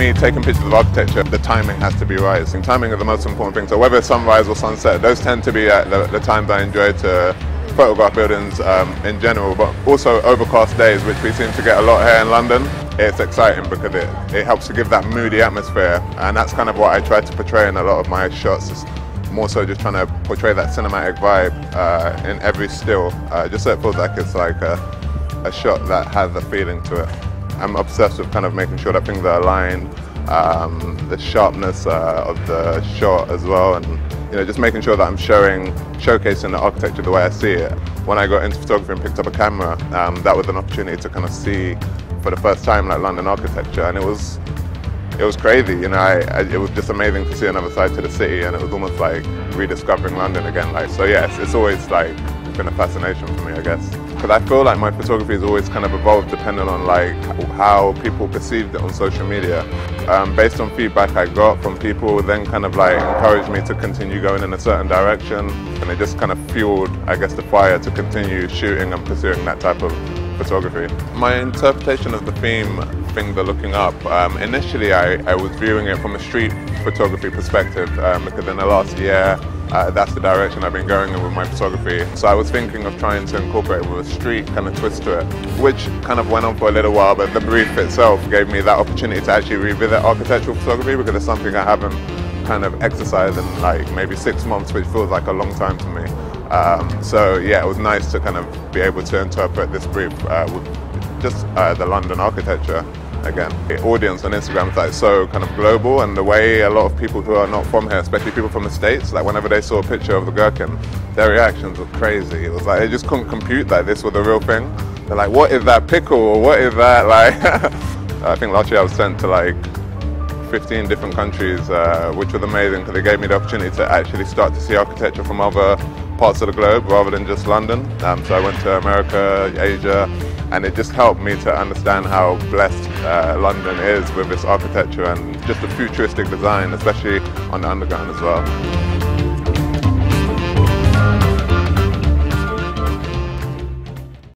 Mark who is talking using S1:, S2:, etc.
S1: me, taking pictures of architecture, the timing has to be right. So timing is the most important thing. So whether it's sunrise or sunset, those tend to be at the times I enjoy to photograph buildings in general, but also overcast days, which we seem to get a lot here in London. It's exciting because it helps to give that moody atmosphere, and that's kind of what I try to portray in a lot of my shots. It's more so just trying to portray that cinematic vibe in every still, just so it feels like it's like a shot that has a feeling to it. I'm obsessed with kind of making sure that things are aligned, the sharpness of the shot as well, and just making sure that I'm showcasing the architecture the way I see it. When I got into photography and picked up a camera, that was an opportunity to kind of see for the first time like London architecture, and it was crazy. It was just amazing to see another side to the city, and it was almost like rediscovering London again. So yes, it's always like been a fascination for me, I guess. Because I feel like my photography has always kind of evolved depending on like how people perceived it on social media. Based on feedback I got from people, then kind of like encouraged me to continue going in a certain direction, and it just kind of fueled, I guess, the fire to continue shooting and pursuing that type of photography. My interpretation of the theme, things are looking up, initially I was viewing it from a street photography perspective, because in the last year that's the direction I've been going in with my photography. So I was thinking of trying to incorporate it with a street kind of twist to it, which kind of went on for a little while, but the brief itself gave me that opportunity to actually revisit architectural photography, because it's something I haven't kind of exercised in like maybe 6 months, which feels like a long time to me. So yeah, it was nice to kind of be able to interpret this brief with just the London architecture. Again, the audience on Instagram is like so kind of global, and the way a lot of people who are not from here, especially people from the States, like whenever they saw a picture of the gherkin, their reactions were crazy. It was like they just couldn't compute that this was the real thing. They're like, what is that pickle? Or what is that? Like, I think last year I was sent to like 15 different countries, which was amazing because it gave me the opportunity to actually start to see architecture from other parts of the globe rather than just London. So I went to America, Asia, and it just helped me to understand how blessed London is with its architecture and just the futuristic design, especially on the underground as well.